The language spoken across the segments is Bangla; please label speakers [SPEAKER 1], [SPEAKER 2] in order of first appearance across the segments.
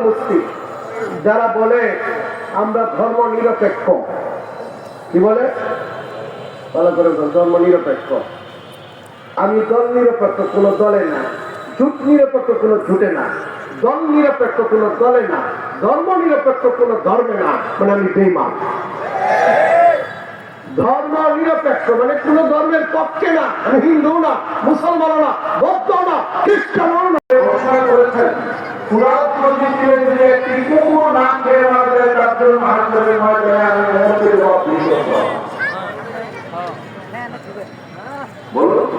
[SPEAKER 1] গোষ্ঠী যারা বলে আমরা ধর্ম নিরপেক্ষ। কি বলে? ভালো করে ধর্ম নিরপেক্ষ। আমি দল নিরপেক্ষ কোনো দলে না, জুট নিরপেক্ষ কোনো জুটে না, দল নিরপেক্ষ কোনো দলে না, ধর্ম নিরপেক্ষ কোনো ধর্মে না, মানে আমি বেঈমান। ধর্ম নিরপেক্ষ মানে কোন ধর্মের পক্ষে না, আমি হিন্দু না, মুসলমান না, বৌদ্ধ না, খ্রিস্টান না। ঘোষণা করেছেন একটি কুকুর নাম খেয়ে মারলে তার জন্য হাসপাতালের ময়দানে আমি মন্ত্রী জবাব দিতে বলুন।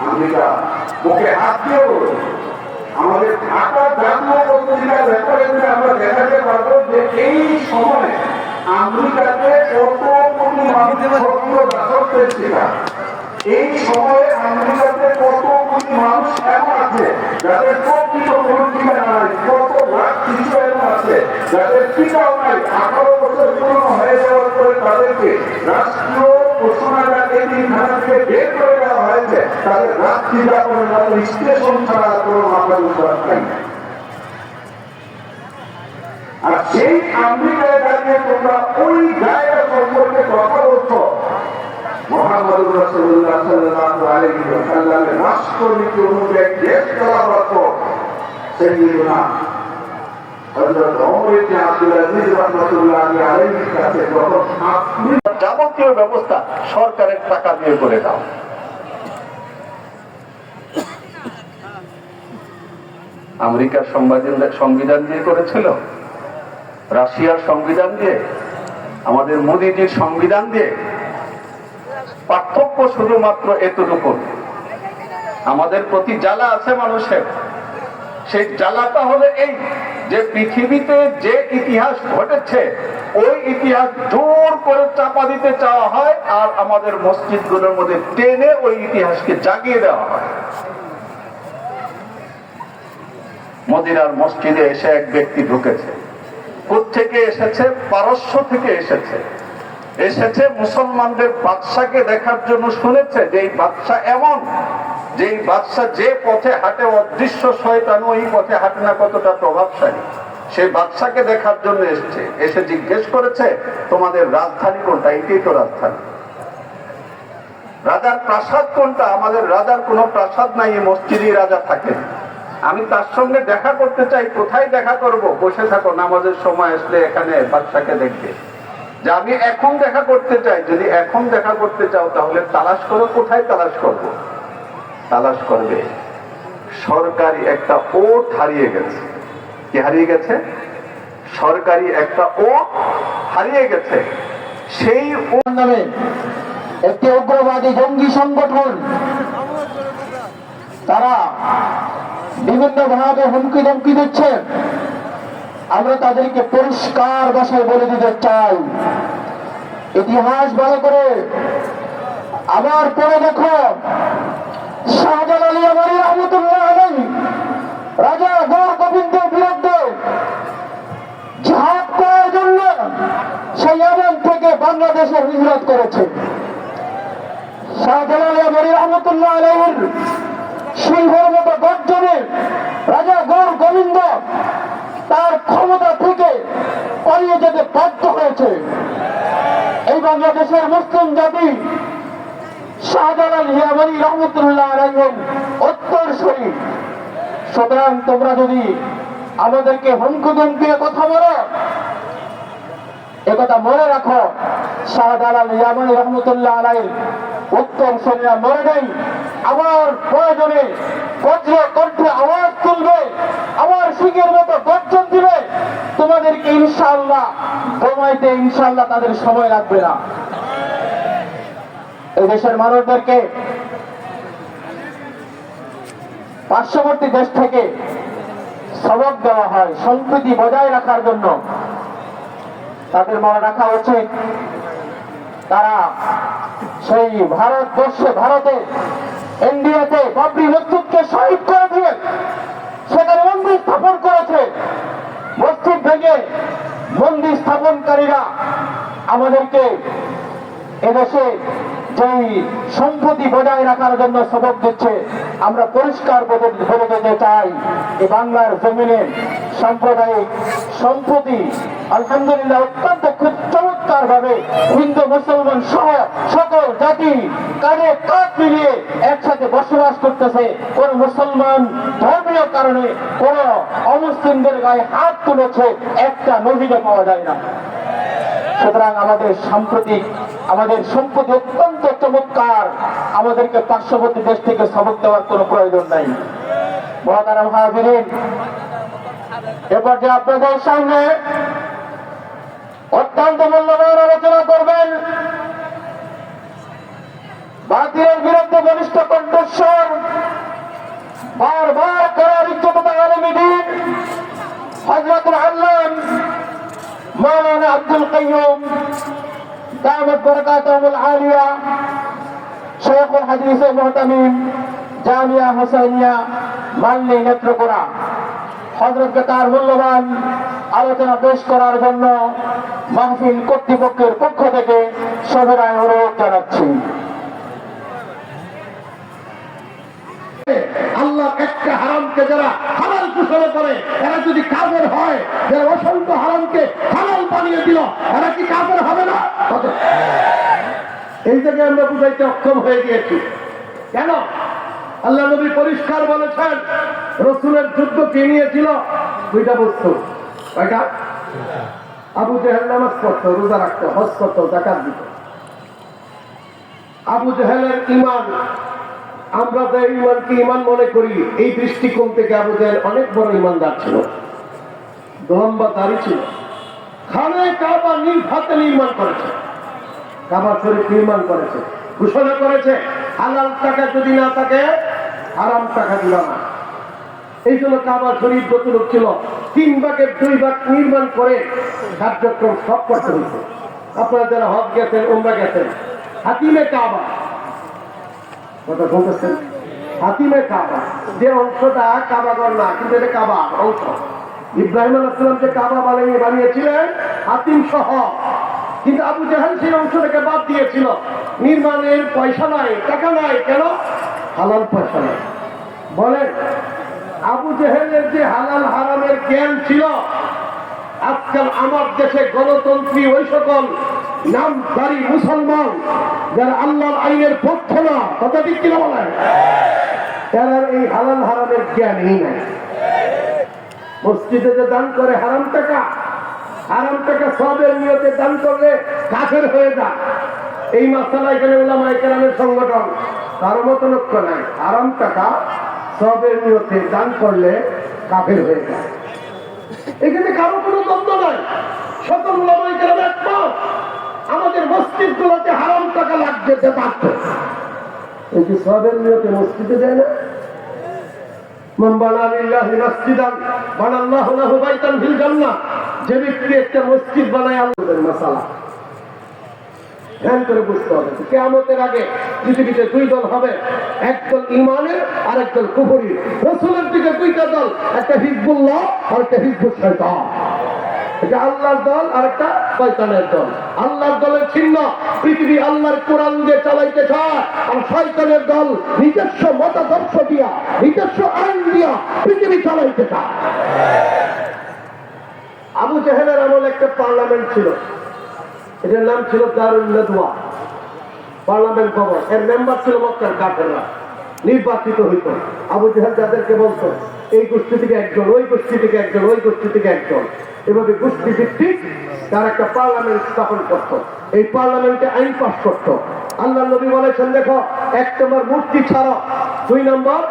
[SPEAKER 1] আমেরিকা মুখে হাত দিয়ে বলুন, আমাদের ঢাকা জাতীয় পত্রিকার রেফারেন্সে আমরা দেখাতে পারবো যে এই সময়ে আমেরিকাতে কত কোটি মানুষ দাসত্বের শিকার। এই সময়ে আমেরিকাতে কত কোটি মানুষ এমন আছে যাদের প্রকৃত কোনো ঠিকানা নাই, কত লাখ শিশু এমন আছে যাদের টিকাও নাই। 18 বছর পূর্ণ হয়ে যাওয়ার পরে তাদেরকে রাষ্ট্রীয় ঘোষণাগার এতিমখানা থেকে বের করে দেওয়া হয়েছে। তাদের রাত্রি যাপনের মতো স্টেশন ছাড়া কোনো মামলা নাই। আর সেই আমেরিকায় দাঁড়িয়ে তোমরা ওই জায়গা সম্পর্কে কথা বলছো। মুহাম্মদুর রাসূলুল্লাহ সাল্লাল্লাহু আলাইহি ওয়াসাল্লামের রাষ্ট্রনীতি অনুযায়ী দেশ চালাবার পর সাইয়্যিদুনা হযরত ওমর ইবনে আব্দুল আজিজ রাহমাতুল্লাহ আলাইহির কাছে যখন যাবতীয় ব্যবস্থা সরকারের টাকা দিয়ে করে দাও। আমেরিকার সংবিধান দিয়ে করেছিল, রাশিয়ার সংবিধান দিয়ে, আমাদের মোদিজির সংবিধান দিয়ে। পার্থক্য শুধুমাত্র এতটুকু, আমাদের প্রতি জ্বালা আছে মানুষের। সেই জ্বালাটা হলো এই যে পৃথিবীতে যে ইতিহাস ঘটেছে ওই ইতিহাস জোর করে চাপা দিতে চাওয়া হয়, আর আমাদের মসজিদগুলোর মধ্যে টেনে ওই ইতিহাসকে জাগিয়ে দেওয়া হয়। মদিনার মসজিদে এসে এক ব্যক্তি ঢুকেছে। কোত্থেকে এসেছে? পারস্য থেকে এসেছে। এসেছে মুসলমানদের বাদশাকে দেখার জন্য। শুনেছে যে এই বাদশা এমন, যে এই বাদশা যে পথে হাঁটে অদৃশ্য শয়তান ওই পথে হাঁটে না, কতটা প্রভাবশালী। সেই বাদশাকে দেখার জন্য এসেছে। এসে জিজ্ঞেস করেছে তোমাদের রাজধানী কোনটা? এটাই তো রাজধানী। রাজার প্রাসাদ কোনটা? আমাদের রাজার কোনো প্রাসাদ নাই, এই মসজিদেই রাজা থাকে। আমি তার সঙ্গে দেখা করতে চাই। কোথায় দেখা করব? বসে থাকো, নামাজের সময় আসলে এখানে বাদশাকে দেখবে। যে আমি এখন দেখা করতে চাই। যদি এখন দেখা করতে চাও তাহলে তালাশ করো। কোথায় তালাশ করব? তালাশ করবে সরকারি একটা ওট হারিয়ে গেছে। কি হারিয়ে গেছে? সরকারি একটা ওট হারিয়ে গেছে। সেই ওট নামে একটি উগ্রবাদী জঙ্গি সংগঠন, তারা বিভিন্ন ভাবে হুমকি ধমকি দিচ্ছে। আমরা তাদেরকে পরিষ্কার ভাষায় বলে দিতে চাই, ইতিহাস ভালো করে আবার পড়ে দেখো। শাহজালাল ইয়ামানী রাহমাতুল্লাহ আলাইহি রাজা গৌর গোবিন্দের বিরুদ্ধে জিহাদ করার জন্য সেই ইয়ামান থেকে বাংলাদেশে হিজরত করেছে। শাহজালাল ইয়ামানী রাহমাতুল্লাহ আলাইহির সিংহের মতো গর্জনে রাজা গৌর গোবিন্দ তার ক্ষমতা থেকে পালিয়ে যেতে বাধ্য হয়েছে। এই বাংলাদেশের মুসলিম জাতি শাহজালাল ইয়ামানী রাহমাতুল্লাহ আলাইহির উত্তরসূরি। সুতরাং তোমরা যদি আমাদেরকে হুমকি ধমকিয়ে কথা বলো, একথা মনে রাখো, শাহজালাল ইয়ামানী রাহমাতুল্লাহ আলাইহির উত্তরসূরিরা মরে নেই। আবার প্রয়োজনে বজ্র কণ্ঠে আওয়াজ তুলবে, আবার সিংহের মতো গর্জন দিবে। তোমাদেরকে ইনশাআল্লাহ দমাইতে ইনশাআল্লাহ তাদের সময় লাগবে না। এই দেশের মানুষদেরকে পার্শ্ববর্তী দেশ থেকে সবক দেওয়া হয় সম্প্রীতি বজায় রাখার জন্য। তাদের মনে রাখা উচিত তারা সেই ভারতে ইন্ডিয়াতে বাবরি মসজিদকে শহীদ করে দিয়ে সেখানে মন্দির স্থাপন করেছে। মসজিদ ভেঙে মন্দির স্থাপনকারীরা আমাদেরকে এদেশে
[SPEAKER 2] সেই সম্পত্তি বজায় রাখার জন্য সবক দিচ্ছে। আমরা পরিষ্কার বলে দিতে চাই, এই বাংলার জমিনে সাম্প্রদায়িক সম্পত্তি আলহামদুলিল্লাহ অত্যন্ত খুব চমৎকার ভাবে হিন্দু মুসলমান সহ সকল জাতি কাঁধে কাঁধ মিলিয়ে একসাথে বসবাস করতেছে। কোন মুসলমান ধর্মীয় কারণে কোন অমুসলিমদের গায়ে হাত তুলেছে একটা নজিরে পাওয়া যায় না। সুতরাং আমাদের সাম্প্রতিক আমাদের সম্পত্তি অত্যন্ত চমৎকার, আমাদেরকে পার্শ্ববর্তী দেশ থেকে সবক দেওয়ার কোনো প্রয়োজন নাই। মহাতারা হাজিরিন, এরপর যে আপনাদের সামনে অত্যন্ত মূল্যবান আলোচনা করবেন বাতিলের বিরুদ্ধে বলিষ্ঠ কণ্ঠস্বর বারবার করার ইজ্জততা আলমী দ্বীন হযরতুল আল্লাম মাওলানা আব্দুল কাইয়ুম দামাত বারাকাতুহুল আলিয়া শেখুল হাদিস মুহতামিম জামিয়া হুসাইনিয়া মালনী নেত্রকোনা হযরতকে তার মূল্যবান আলোচনা পেশ করার জন্য মাহফিল কর্তৃপক্ষের পক্ষ থেকে সবিনয় অনুরোধ জানাচ্ছি।
[SPEAKER 3] আল্লাহ একটা হারামকে যারা হালাল ঘোষণা করে এরা যদি কাফের হয়, যারা অসংখ্য হারামকে হালাল বানিয়ে দিল এরা কি কাফের হবে না? এই থেকে আমরা বুঝাইতে অক্ষম হয়ে গিয়েছি। কেন? আল্লাহ নবী পরিষ্কার বলেছেন রাসূলের যুদ্ধ কে নিয়েছিল? দুইটা বস্তু। কয়টা? আবু জেহেল নামাজ পড়তো, রোজা রাখতো, হজ করতো, যাকাত দিত। আবু জেহেলের ঈমান, আমরা যে ঈমানকে ঈমান মনে করি, এই দৃষ্টিকোণ থেকে আবু জেহেল অনেক বড় ঈমানদার ছিল, লম্বা দাড়ি ছিল, খানে কাবা নিজ হাতে নির্মাণ করেছে, কাবা শরীফ নির্মাণ করেছে, ঘোষণা করেছে হালাল টাকা যদি না থাকে হারাম টাকা দিল না। এই জন্য কাবা শরীফ যতটুক ছিল 3 ভাগের 2 ভাগ নির্মাণ করে কার্যক্রম সব করতে হয়েছে। আপনারা যারা হজ গেছেন, উমরা গেছেন, হাতিমে কাবা কথা বলতেছেন, হাতিমে কাবা যে অংশটা কাবাগর না, কিন্তু এটা কাবা অংশ। ইব্রাহিম আলাইহিস সালাম যে কাবা বানিয়েছিলেন হাতিম সহ, কিন্তু আবু জেহেল সেই অংশটাকে বাদ দিয়েছিল। নির্মাণের পয়সা নাই, টাকা নাই, কেন? হালাল পয়সা নাই। বলেন আবু জেহেলের যে হালাল হারামের জ্ঞান ছিল, আজকাল আমার দেশে গণতন্ত্রী ওই সকল নামধারী মুসলমান যারা আল্লাহর আইনের পক্ষে না, কথা ঠিক কিনা বলেন, তারা এই হালাল হারামের জ্ঞানই নাই। মসজিদে যে দান করে হারাম টাকা সবের নিয়তে দান করলে কাফের হয়ে যায়। এই মাসালা এখানে উলামায়ে কেরামের সংগঠন কারো মত লক্ষ্য নাই, হারাম টাকা সবের নিয়তে দান করলে কাফের হয়ে যায়। এখানে কারো কোনো দ্বন্দ্ব নাই, সকল উলামায়ে কেরাম একমত আমাদের মসজিদ গুলোতে হারাম টাকা লাগবে যে বাধ্য। এই যে সবের নিয়তে মসজিদে দেয় না, মান বানা লিল্লাহি মাসজিদান বানাল্লাহু লাহু বাইতান ফিল জান্নাহ, যে ব্যক্তি একটা মসজিদ বানায় আল্লাহর মাসালা ধ্যান করে বুঝতে হবে। কিয়ামতের আগে পৃথিবীতে 2 দল হবে, একদল ঈমানের আর একদল কুফরির। রাসূলের দিকে 2টা দল, একটা হিজবুল্লাহ আর একটা হিজবুশ শয়তান। এটা আল্লাহর দল আর একটা শয়তানের দল। আল্লাহর দলের চিহ্ন পৃথিবী আল্লাহর কোরআন দিয়ে চালাইতে চায়, আর শয়তানের দল নিজস্ব মতাদর্শ দিয়া, নিজস্ব আইন দিয়া পৃথিবী চালাইতে চায়। আবু জেহেলের আমলে একটা পার্লামেন্ট ছিল, এটার নাম ছিল দারুল নাদওয়া, পার্লামেন্ট ভবন। এর মেম্বার ছিল মক্কার কাফেররা, নির্বাচিত হইত। আবু জেহেল যাদেরকে বলতো এই গোষ্ঠী থেকে একজন, ওই গোষ্ঠী থেকে একজন, ওই গোষ্ঠী থেকে একজন, এভাবে গোষ্ঠী ভিত্তিক তার একটা পার্লামেন্ট স্থাপন করত। এই পার্লামেন্টে আইন পাস করত। আল্লাহ নবী বলেছেন, দেখো 1 নম্বর মূর্তি ছাড়ো, 2 নম্বর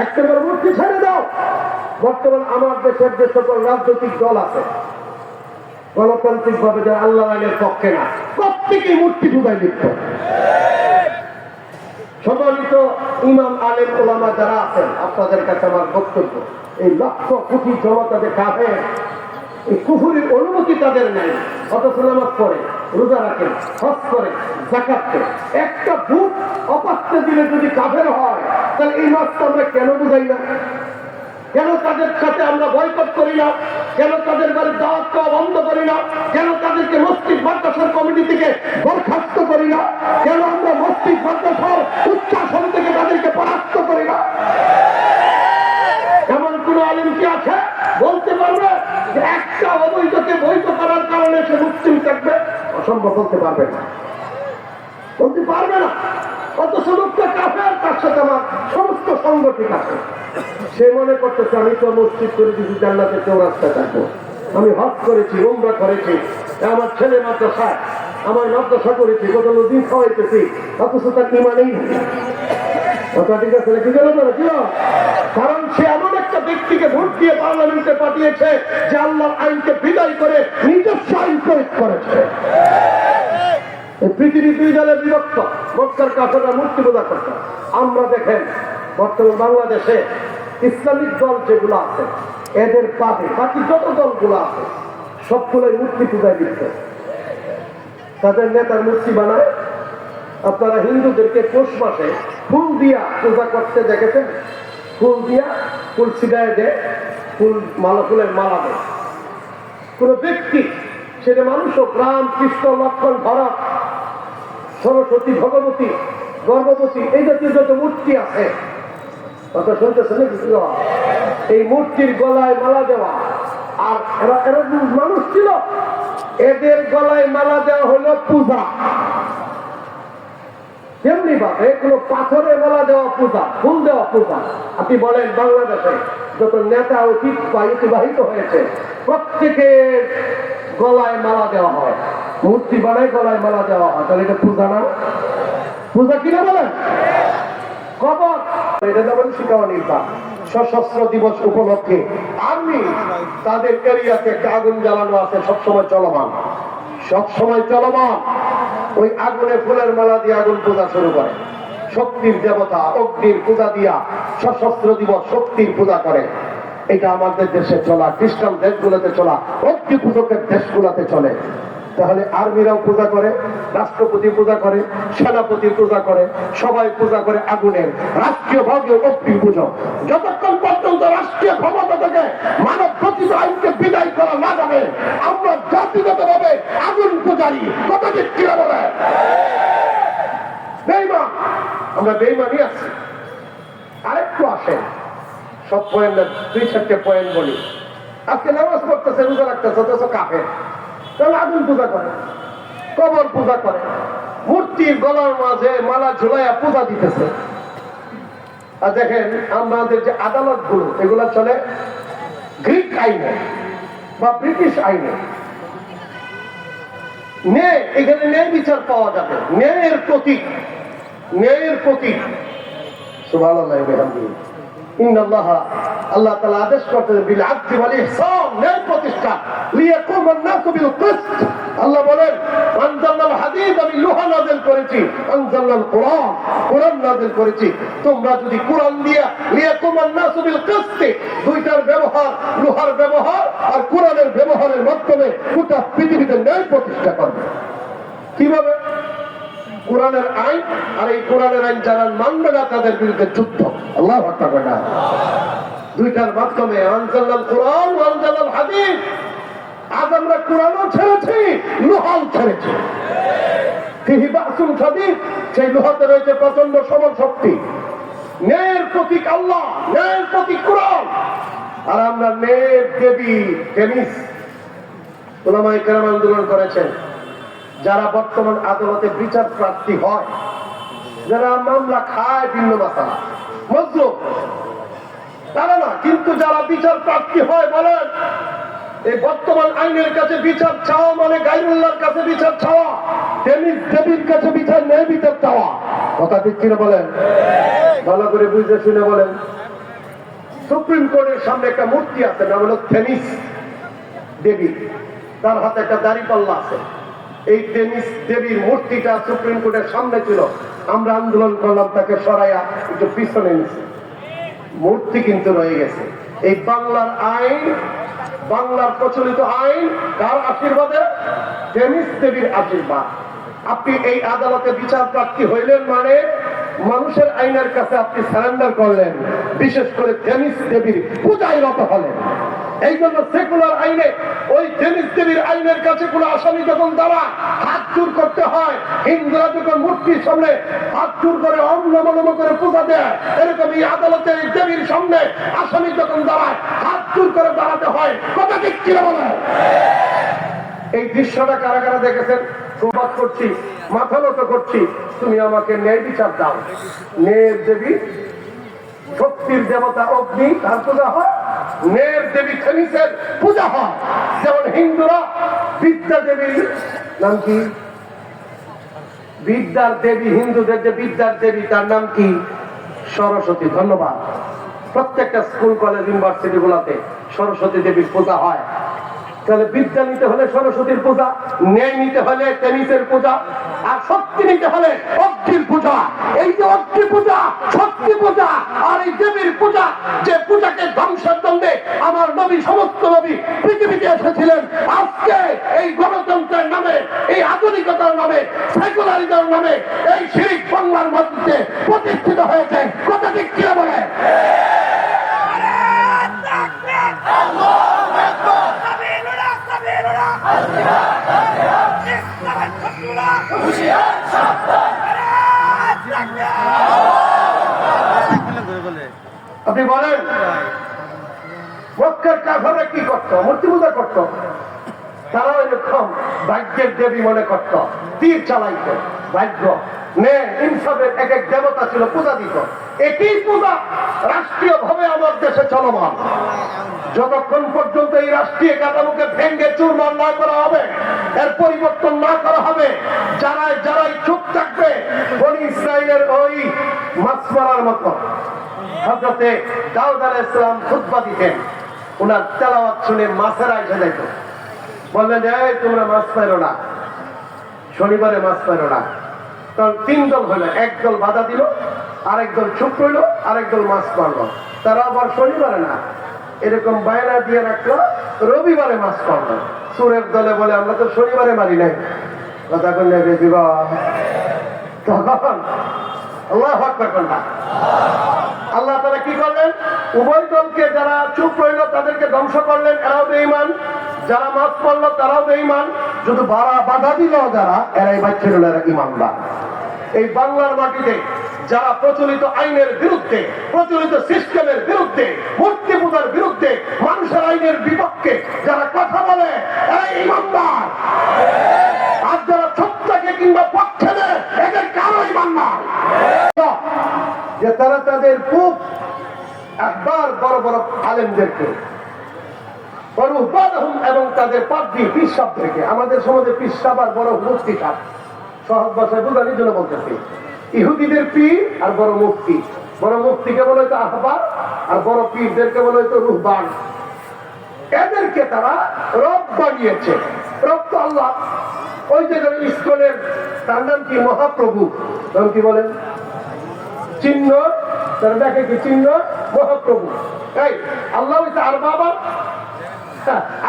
[SPEAKER 3] 1 নম্বর মূর্তি ছেড়ে দাও। বর্তমান আমার দেশের যে সকল রাজনৈতিক দল আছে গণতান্ত্রিক ভাবে যারা আল্লাহ আইনের পক্ষে না, প্রত্যেকেই মূর্তি পূজায় লিপ্ত। সম্মানিত ইমাম আলেম ওলামা যারা আছেন, আপনাদের কাছে আমার বক্তব্য, এই লক্ষ কোটি জনতা যে কাফের, এই কুফরির অনুমতি তাদের নেই, অথচ নামাজ পড়ে, রোজা রাখেন, হজ করে, যাকাত দেয়। একটা ভূত অপাত্রে দিলে যদি কাফের হয়, তাহলে এই মাসটা আমরা কেন বুঝাই না? কেন তাদের সাথে আমরা বয়কট করি না? কেন তাদের বাড়ির দাওয়াত খাওয়া বন্ধ করি না? কেন তাদেরকে মসজিদ মাদ্রাসার কমিটি থেকে বরখাস্ত করি না? কেন আমরা মসজিদ মাদ্রাসার উচ্চাসন থেকে তাদেরকে পরাস্ত করি না? এমন কোন আলেম কি আছে বলতে পারবে যে একটা অবৈধকে বৈধ করার কারণে সে মুসলিম থাকবে? অসম্ভব, বলতে পারবে না, বলতে পারবে না। অথচ লোকটা কাফের, তার সাথে আমার সমস্ত সঙ্গ ঠিক আছে। সে মনে করতেছে আমি তো মসজিদ করে দিচ্ছি, জান্নাতে চৌরাস্তায় থাকবো, আমি হজ করেছি, উমরা করেছি, আমার ছেলে মাদ্রাসায়, আমার মাদ্রাসা করেছি, কত দিন খাওয়াইতেছি, অথচ তার ইমানেই নেই। কথা ঠিক আছে নাকি? গেল না কি? কারণ সে এমন একটা ব্যক্তিকে ভোট দিয়ে পার্লামেন্টে পাঠিয়েছে যে আল্লাহর আইনকে বিদায় করে নিজস্ব আইন প্রয়োগ করেছে। পৃথিবী দুই দলে বিভক্ত, মক্কার কাফেররা মূর্তি পূজা করত। আমরা দেখেন বর্তমান বাংলাদেশে ইসলামিক দল যেগুলো আছে এদের পাবে বাকি যত দলগুলো আছে সবগুলোই মূর্তি পূজায় দিচ্ছে। তাদের নেতার মূর্তি বানায়। আপনারা হিন্দুদেরকে পৌষ মাসে ফুল দিয়া পূজা করতে দেখেছেন? ফুল দিয়া, ফুল ছিটায় দেয়, ফুল মালা, ফুলের মালা দেয়। কোন ব্যক্তি, সেটা মানুষ হোক, রাম, কৃষ্ণ, লক্ষ্মণ, ভরত, সরস্বতী, ভগবতী, গর্ভবতী, এই জাতীয় যত মূর্তি আছে, কথা শুনতেছেন? এই মূর্তির গলায় মালা দেওয়া। আর এরা এরা মানুষ ছিল, এদের গলায় মালা দেওয়া হলো পূজা। তেমনি ভাবে কোন পাথরে মালা দেওয়া পূজা, ফুল দেওয়া পূজা। আপনি বলেন বাংলাদেশে যত নেতা অতিবাহিত হয়েছে প্রত্যেকের গলায় মালা দেওয়া হয়, মূর্তি বানায় গলায় মালা দেওয়া হয়, তাহলে এটা পূজা না? পূজা কিনা বলেন? কবর, এটা যেমন শিকাও নির্বাহ সশস্ত্র দিবস উপলক্ষে আর্মি তাদের এরিয়াতে একটা আগুন জ্বালানো আছে, সবসময় চলমান, সবসময় চলমান। ওই আগুনে ফুলের মালা দিয়ে আগুন পূজা শুরু করে। শক্তির দেবতা অগ্নির পূজা দিয়া সশস্ত্র দিবস শক্তির পূজা করে। এটা আমাদের দেশে চলা, খ্রিস্টান দেশগুলোতে চলা, অগ্নি পূজকের দেশগুলোতে চলে। তাহলে আর্মিরাও পূজা করে, রাষ্ট্রপতি পূজা করে, সেনাপতি পূজা করে, সবাই পূজা করে আগুনের। রাষ্ট্রীয় ভাবে অগ্নি পুজো। যতক্ষণ পর্যন্ত রাষ্ট্রীয় ক্ষমতা থেকে মানব গঠিত আইনকে বিদায় করা না যাবে, আমরা জাতিগত ভাবে আগুন পূজারি। কত দিক কিনা বলে বেঈমান, আমরা বেঈমানই আছি। আরেকটু আসেন, সব পয়েন্ট দুই চারটে পয়েন্ট বলি। আজকে নামাজ পড়তেছে, রোজা রাখতেছে, অথচ কাফের। তাহলে আগুন পূজা করে, কবর পূজা করে, মূর্তির গলার মাঝে মালা ঝুলাইয়া পূজা দিতেছে। আর দেখেন আমাদের যে আদালত গুলো, এগুলা চলে গ্রিক আইনে বা ব্রিটিশ আইনে। ন্যায়, এখানে ন্যায় বিচার পাওয়া যাবে, ন্যায়ের প্রতীক, ন্যায়ের প্রতীক। সুবহানাল্লাহ ওয়া বিহামদিহি। ইন্নাল্লাহা, আল্লাহ তাআলা আদেশ করতেন বিল আদলি ওয়াল ইহসান, ন্যায় প্রতিষ্ঠা, লিয়াকুমান নাসু বিল কিসত। আল্লাহ বলেন আনজালনাল হাদিদ, আমি লোহা নাযিল করেছি, আনজালনাল কুরআন, কুরআন নাযিল করেছি। তোমরা যদি কুরআন দিয়া লিয়াকুমান নাসু বিল কিসত, দুইটার ব্যবহার, লোহার ব্যবহার আর কুরআনের ব্যবহারের মাধ্যমে গোটা পৃথিবীতে ন্যায় প্রতিষ্ঠা করবে। কিভাবে? কোরআনের আইন, আর এই কোরআনের আইন যারা মানবে না তাদের বিরুদ্ধে যুদ্ধ। আল্লাহু আকবার। দুইটার মাধ্যমে আনজালনাল কুরআন ওয়া আনজালনাল হাদিদ। আজ আমরা কোরআনও ছেড়েছি, লোহাও ছেড়েছি। ফিহি বাসুন শাদীদ, সেই লোহাতে রয়েছে প্রচন্ড সবল শক্তি। ন্যায়ের প্রতীক আল্লাহ, ন্যায়ের প্রতীক কোরআন। আর আমরা ন্যায়ের দেবী টেনিস, উলামায়ে কেরাম আন্দোলন করেছেন। যারা বর্তমান আদালতে বিচার প্রার্থী হয়, যারা মামলা খায় ভিন্ন মাসালা, মজলুম, তারা না, কিন্তু যারা বিচার প্রার্থী হয়, বলেন এই বর্তমান আইনের কাছে বিচার চাওয়া মানে গায়রুল্লাহর কাছে বিচার চাওয়া, টেনিস দেবীর কাছে বিচার, ন্যায় বিচার চাওয়া। কথা ঠিক কিনা বলেন? ভালো করে বুঝে শুনে বলেন। সুপ্রিম কোর্টের সামনে একটা মূর্তি আছে, নাম হলো টেনিস দেবী, তার হাতে একটা দাঁড়িপাল্লা আছে। এই টেনিস দেবীর মূর্তিটা সুপ্রিম কোর্টের সামনে ছিল। আমরা আন্দোলন করলাম, তাকে সরাইয়া একটু পিছনে নিচ্ছে। মূর্তি কিন্তু রয়ে গেছে। এই বাংলার আইন, বাংলার প্রচলিত আইন কার আশীর্বাদে? টেনিস দেবীর আশীর্বাদ। আপনি এই আদালতে বিচার প্রার্থী হইলেন মানে মানুষের আইনের কাছে আপনি সারেন্ডার করলেন, বিশেষ করে টেনিস দেবীর পূজায় রত হলেন। এই এই জন্য সেকুলার আইনে ওই দেবী দেবীর আইনের কাছে কোনো আসামি যখন তারা হাত জোর করতে হয়, হিন্দুরা যখন মূর্তির সামনে হাত জোর করে অন্নমনম করে পূজা দেয়, এরকম এই আদালতের দেবীর সামনে আসামি যখন দাঁড়ায় হাত জোর করে দাঁড়াতে হয়। কথা ঠিক কিনা বলে? এই দৃশ্যটা কারা কারা দেখেছেন? প্রবাদ করছি, মাথা নত করছি, তুমি আমাকে ন্যায় বিচার দাও। ন্যায়ের দেবী শক্তির দেবতা অগ্নি, তার পূজা হয়। ন্যায়ের দেবী থেমিসের পূজা হয়। যেমন হিন্দুরা বিদ্যা দেবীর নাম কি? বিদ্যার দেবী, হিন্দুদের যে বিদ্যার দেবী তার নাম কি? সরস্বতী। ধন্যবাদ। প্রত্যেকটা স্কুল কলেজ ইউনিভার্সিটি গুলাতে সরস্বতী দেবীর পূজা হয়। তাহলে বিদ্যা নিতে হলে সরস্বতীর পূজা, ন্যায় নিতে হলে টেনিসের পূজা, আর শক্তি নিতে হলে অগ্নির পূজা। এই যে অগ্নি পূজা, শক্তি পূজা আর এই দেবীর পূজা, যে পূজাকে ধ্বংসের জন্য আমার নবী, সমস্ত নবী পৃথিবীতে এসেছিলেন, আজকে এই গণতন্ত্রের নামে, এই আধুনিকতার নামে, সেকুলারিজমের নামে এই শিরিক বাংলার মধ্যে প্রতিষ্ঠিত হয়েছে। কথা ঠিক কিনা বলে? আপনি বলেন মক্কার কাফেররা কি করত? মূর্তি পূজা করত। তারাও এরকম ভাগ্যের দেবী মনে করত, তীর চালাইত। ভাগ্য, ন্যায়, ইনসাফের এক এক দেবতা ছিল, পূজা দিত। একই পূজা রাষ্ট্রীয় ভাবে আমার দেশে চলমান। যতক্ষণ পর্যন্ত এই রাষ্ট্রীয় কাঠামোকে ভেঙে চুরমার না করা হবে, এর পরিবর্তন না করা হবে, যারাই চুপ থাকবে, বনি ইসরাইলের ওই মাছ মারার মতো হযরতে দাউদ আলাইহিস সালাম খুতবা দিতেন, ওনার তেলাওয়াত শুনে মাছেরা এসে যাইত, বললেন এই তোমরা মাছ পাইরো না, শনিবারে মাছ পাইরো না। তখন তিন দল হলো, একদল বাধা দিল, আরেক দল চুপ রইল, আরেক দল মাছ মারলো। তারা আবার শনিবারে না, এরকম বায়না দিয়ে রাখলো, রবিবারে মাছ মারলো। সুরের দলে বলে আমরা তো শনিবারে মারি নাই। কথা কন্যা বেশিবা তখন আল্লাহু আকবার কন্যা। আল্লাহ তাআলা কি করলেন? উভয় দলকে যারা চুপ রইল তাদেরকে ধ্বংস করলেন, এরাও বেঈমান। যারা মাছ পড়লো তারাও বেঈমান। শুধু বাধা দিল যারা, এরাই বাচ্চা রইল, এরা ইমানদার। এই বাংলার মাটিতে যারা প্রচলিত আইনের বিরুদ্ধে, প্রচলিত সিস্টেমের বিরুদ্ধে, মূর্তি পূজার বিরুদ্ধে, মানুষের আইনের বিপক্ষে যারা কথা বলে, এরাই ইমানদার। আর যারা সত্যকে কিংবা পক্ষে দেয়, এদের কারো ইমান নাই। যে তারা তাদের খুব একবার বড় বড় আলেমদেরকে এবং তাদের পাদ্রী পিসাবদেরকে, আমাদের সমাজে পিসাব আর বড় মুফতি সাহেব, সহজ ভাষায় বোঝানোর জন্য বলতেছি, ইহুদিদের পীর আর বড় মুফতি। বড় মুফতিকে বলে তো আহবার, আর বড় পীরদেরকে বলে তো রুহবান। এদেরকে তারা রব বানিয়েছে। রব তো আল্লাহ। ওই যে ইস্কনের তার নাম কি? মহাপ্রভু। নাম কি বলেন? চিহ্ন, তারা দেখে কি চিহ্ন? মহাপ্রভু। এই আল্লাহ হইছে আর বাবা,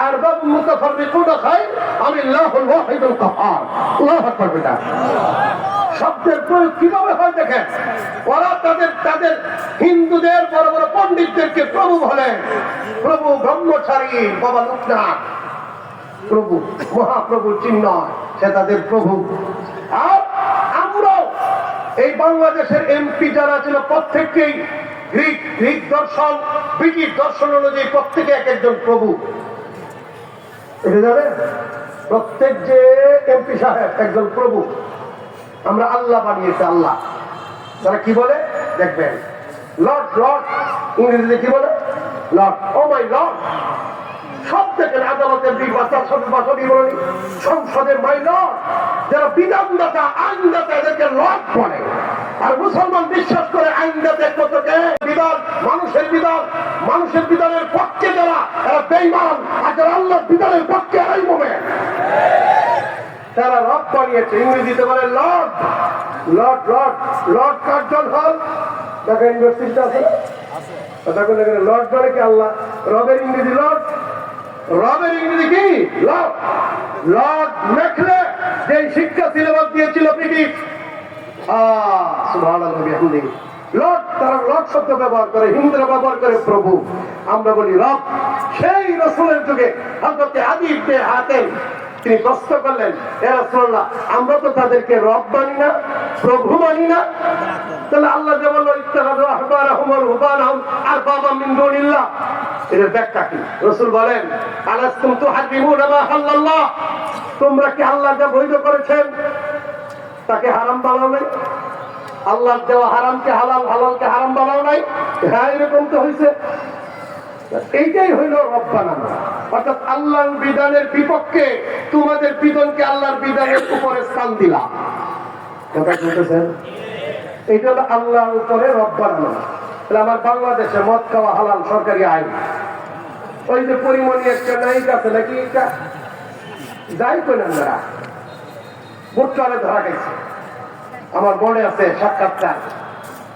[SPEAKER 3] আর বাবু মুতাফাররিকুন খায়র আমিল্লাহুল ওয়াহিদুল কাহ্হার। আল্লাহু আকবার। বেটা শব্দের প্রয়োগ কিভাবে হয় দেখেন। ওরা তাদের হিন্দুদের বড় বড় পণ্ডিতদেরকে প্রভু বলেন। প্রভু ব্রহ্মচারী বাবা লোকনাথ প্রভু, মহাপ্রভু চিহ্ন, সে তাদের প্রভু। আর আমরাও এই বাংলাদেশের এমপি যারা ছিল, প্রত্যেককেই গ্রিক দর্শন, ব্রিটিশ দর্শন অনুযায়ী প্রত্যেকে এক একজন প্রভু। এটা জানেন? প্রত্যেক যে এমপি সাহেব একজন প্রভু। আমরা আল্লাহ বানিয়েছে। আল্লাহ তারা কি বলে দেখবেন? লর্ড। লর্ড ইংরেজিতে কি বলে? লর্ড। Oh my lord. সব দেখেন, আদালতের নির্বাচনী বলেনি, সংসদের মাই লর্ড। যারা বিধানদাতা, আইনদাতা, এদেরকে লর্ড বলে। আর মুসলমান বিশ্বাস করে আইনদাতা একমাত্রকে বিধান, মানুষের বিধানের পক্ষে যারা, এরা বেঈমান। আর যারা আল্লাহর বিধানের পক্ষে, এরাই মোমেন। তারা লর্ড বানিয়েছে। ইংরেজিতে বলে Lord. Lord Lord Lord Curzon হল ঢাকা ইউনিভার্সিটিতে আছে। লর্ড মানে কি? আল্লাহ। রবের ইংরেজি লর্ড। রবের ইংরেজি কি? লর্ড। লর্ড লেখলে যে শিক্ষা সিলেবাস দিয়েছিল ব্রিটিশ, লর্ড, তারা লর্ড শব্দ ব্যবহার করে, হিন্দুরা ব্যবহার করে প্রভু। আমরা বলি রব। সেই রাসূলের যুগে হযরত আদী ইবনে হাতেম তিনি প্রশ্ন করলেন, হে রাসূলুল্লাহ, আমরা তো তাদেরকে রব মানি না, প্রভু মানি না, তাহলে আল্লাহ যে বলল ইত্তাখাযু আহবারাহুম ওয়া রুহবানাহুম আরবাবাম মিন দুনিল্লাহ, এর ব্যাখ্যা কি? রাসূল বলেন, আলাস্তুম তুহাররিমুনা মা হাল্লাল্লাহ, তোমরা কি আল্লাহ যা বৈধ করেছেন তাকে হারাম বানাও নাই? আল্লাহর দেওয়া হারামকে হালাল, হালালকে হারাম বানাও নাই? হ্যাঁ, এরকম তো হয়েছে। এইটাই হইল রব বানানো, অর্থাৎ আল্লাহর বিধানের বিপক্ষে তোমাদের বিধানকে আল্লাহর বিধানের উপরে স্থান দিলাম। কথা শুনতেছেন? এইটা হলো আল্লাহর উপরে রব বানানো। তাহলে আমার বাংলাদেশে মদ খাওয়া হালাল, সরকারি আইন। ওই যে পরিমণি একটা নায়িকা আছে নাকি, এটা যাই করেন না, বুটকালে ধরা গেছে। আমার মনে আছে সাক্ষাৎকার,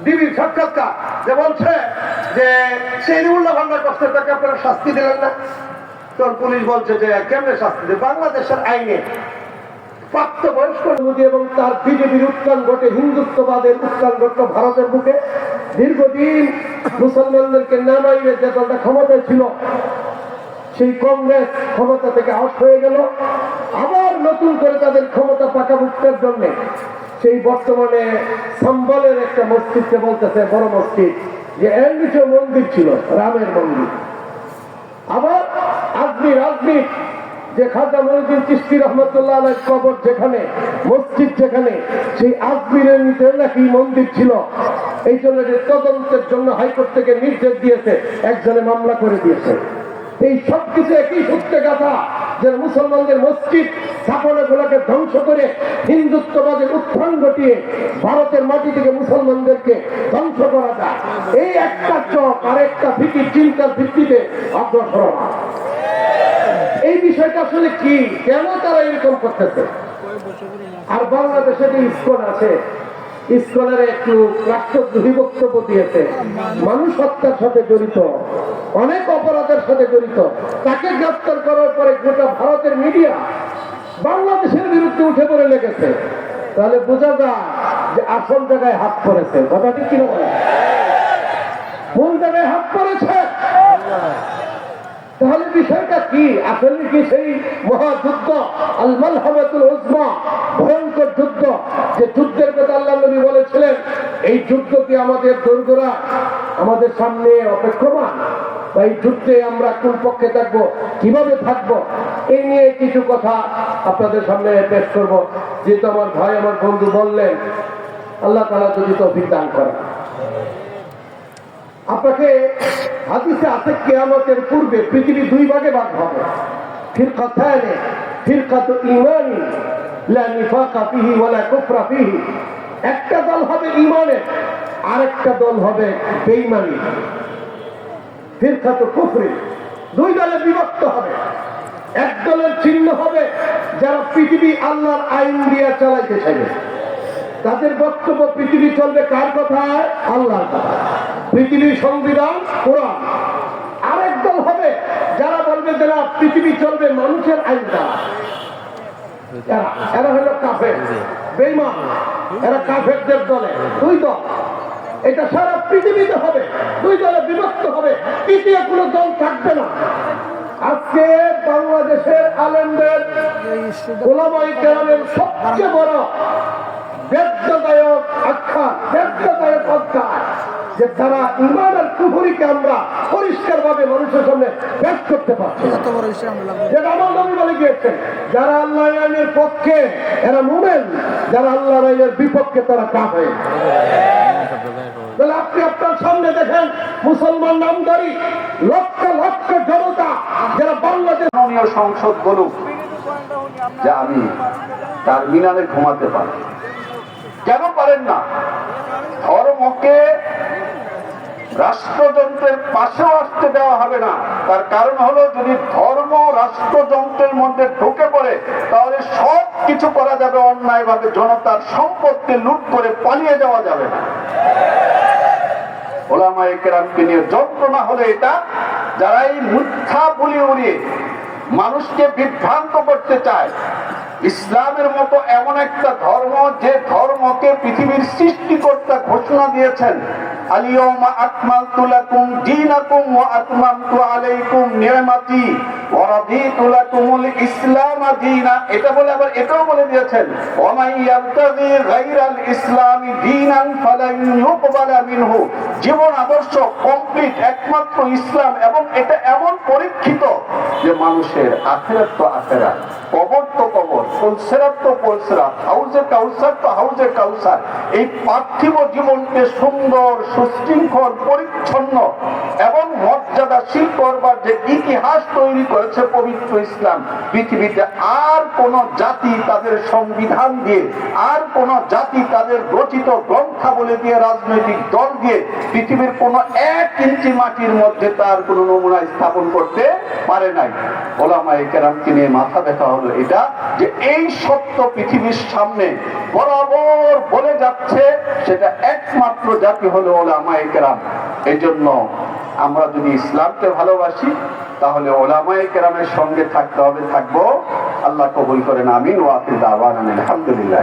[SPEAKER 3] ডিবির সাক্ষাৎকার, যে বলছে যে সেই উল্লাহ ভান্ডার করছে, তাকে আপনারা শাস্তি দিলেন না। তখন পুলিশ বলছে যে কেমনে শাস্তি দেবে, বাংলাদেশের আইনে প্রাপ্তবয়স্ক মোদী এবং তার বিজেপির উত্থান ঘটে, হিন্দুত্ববাদের উত্থান ঘটল ভারতের বুকে। দীর্ঘদিন মুসলমানদেরকে নামাইলে যে দলটা ক্ষমতায় ছিল, সেই কংগ্রেস ক্ষমতা থেকে আউট হয়ে গেল। আবার নতুন করে তাদের ক্ষমতা পাকাভুক্তের জন্য সেই বর্তমানে সম্বলের একটা মসজিদকে বলতেছে বড় মসজিদ, যে এর নিচে মন্দির ছিল, রামের মন্দির। আবার আজমির যে খাজা মঈনুদ্দিন চিশতি রহমতুল্লাহ আলাইহির কবর যেখানে, মসজিদ যেখানে, সেই আজমিরের নিচে নাকি মন্দির ছিল। এই জন্য যে তদন্তের জন্য হাইকোর্ট থেকে নির্দেশ দিয়েছে, একজনে মামলা করে দিয়েছে। এই সব কিছু একই সূত্রে গাথা, যে মুসলমানদের মসজিদ স্থাপনাগুলোকে ধ্বংস করে হিন্দুত্ববাদের উত্থান ঘটিয়ে ভারতের মাটি থেকে মুসলমানদেরকে ধ্বংস করা যায়, এই একটা চক আর একটা ভিত্তি চিন্তার ভিত্তিতে অগ্রসর হওয়া। এই বিষয়টা আসলে কি, কেন তারা এরকম করতেছে? আর বাংলাদেশে যে ইসকন আছে, ইসকনের একটু রাষ্ট্রদ্রোহী বক্তব্য দিয়েছে, মানুষ হত্যার সাথে জড়িত, অনেক অপরাধের সাথে জড়িত। তাকে গ্রেফতার করার পরে গোটা ভারতের মিডিয়া বাংলাদেশের বিরুদ্ধে উঠে পড়ে লেগেছে। তাহলে বোঝা যায় যে আসল জায়গায় হাত পড়েছে। কথা ঠিক কিনা বলে? কোন জায়গায় হাত পড়েছে? তাহলে বিষয়টা কি? আসলে কি সেই মহাযুদ্ধ আল মালহামাতুল উজমা, ভয়ঙ্কর যুদ্ধ, যে যুদ্ধের কথা আল্লাহ নবী বলেছিলেন, এই যুদ্ধ কি আমাদের দোরগোড়া আমাদের সামনে অপেক্ষমান? বা এই যুদ্ধে আমরা কোন পক্ষে থাকবো, কিভাবে থাকবো, এই নিয়ে কিছু কথা আপনাদের সামনে পেশ করব। যেহেতু আমার ভাই, আমার বন্ধু বললেন, আল্লাহ তাআলা যদি তৌফিক দান করেন। আপনাকে হাদিসে আছে কিয়ামতের পূর্বে পৃথিবী দুই ভাগে ভাগ হবে। ফিরকাতানে, ফিরকাতু ঈমানি লা নিফাকা ফিহি ওয়ালা কুফরা ফিহি। একটা দল হবে ঈমানের, আরেকটা দল হবে বেঈমানি। ফিরকাতু কুফরি, দুই দলে বিভক্ত হবে। এক দলের চিহ্ন হবে যারা পৃথিবী আল্লাহর আইন দিয়ে চালাইতে চাইবে। তাদের বক্তব্য পৃথিবী চলবে কার কথায়? আল্লাহর কথায়। পৃথিবীর সংবিধান কোরআন। আরেক দল হবে যারা বলবে যে না, পৃথিবী চলবে মানুষের আইন দ্বারা। এরা হলো কাফের, বেঈমান। এরা কাফেরদের দলে দুই দল। এটা সারা পৃথিবীতে হবে, দুই দলে বিভক্ত হবে, তৃতীয় কোনো দল থাকবে না। আজকে বাংলাদেশের আলেমদের, উলামায়ে কেরামের সবচেয়ে বড় বেদনাদায়ক আখ্যান, বেদনাদায়ক অধ্যায়, যে তারা ঈমান আর কুফরিকে আমরা পরিষ্কার ভাবে মানুষের সামনে পেশ করতে পারছি না। যেটা আমার নবী বলে গিয়েছেন, যারা আল্লাহর আইনের পক্ষে এরা মুমিন, যারা আল্লাহর আইনের বিপক্ষে তারা কাফের। তাহলে আপনি আপনার সামনে দেখেন মুসলমান নামধারী লক্ষ লক্ষ জনতা, যারা বাংলাদেশ
[SPEAKER 1] সংসদ বলুক যে আমি টার্মিনালে ঘুমাতে পারি। কেন পারেন না? ধর্মকে রাষ্ট্রযন্ত্রের পাশেও আসতে দেওয়া হবে না। তার কারণ হলো, যদি ধর্ম রাষ্ট্রযন্ত্রের মধ্যে ঢুকে পড়ে, তাহলে সব কিছু করা যাবে অন্যায়ভাবে, জনতার সম্পত্তি লুট করে পালিয়ে যাওয়া যাবে না। ওলামায়ে কেরামকে নিয়ে যন্ত্রণা হলে এটা, যারা এই মিথ্যা বলি উড়িয়ে মানুষকে বিভ্রান্ত করতে চায়। ইসলামের মতো এমন একটা ধর্ম, যে ধর্মকে পৃথিবীর সৃষ্টিকর্তা ঘোষণা দিয়েছেন আল-ইয়াওমা আকমালতু লাকুম দীনাকুম ওয়া আতমামতু আলাইকুম নি'মাতি ওয়া রাদিতু লাকুমুল ইসলাম দীনা। এটা বলে আবার এটাও বলে দিয়েছেন, ওয়া মান ইয়াবতাগি গায়রাল ইসলামি দীনান ফালান ইউকবালা মিনহু। জীবন আদর্শ কমপ্লিট একমাত্র ইসলাম, এবং এটা এমন পরীক্ষিত যে মানুষের আখিরাত তো আখিরাত, কবর তো কবর, পুলসিরাত তো পুলসিরাত, হাউজে কাউসার তো হাউজে কাউসার। এই পার্থিব জীবনকে সুন্দর, সুশৃঙ্খল, পরিচ্ছন্ন এবং মর্যাদাশীল করবার যে ইতিহাস তৈরি করেছে পবিত্র ইসলাম, পৃথিবীতে আর কোন জাতি তাদের সংবিধান দিয়ে, আর কোন জাতি তাদের রচিত গ্রন্থাবলী দিয়ে, রাজনৈতিক দল দিয়ে পৃথিবীর কোন 1 ইঞ্চি মাটির মধ্যে তার কোন নমুনা স্থাপন করতে পারে নাই। ওলামায়ে কেরামকে নিয়ে মাথা ব্যথা হলো এটা, যে এই সত্য পৃথিবীর সামনে বরাবর বলে যাচ্ছে, সেটা একমাত্র জাতি হলো ওলামায়ে কেরাম। এই জন্য আমরা যদি ইসলামকে ভালোবাসি তাহলে ওলামায়ে কেরামের সঙ্গে থাকতে হবে, থাকবো। আল্লাহ কবুল করেন, আমিন। ওয়া আখির দাওয়ানা আলহামদুলিল্লাহ।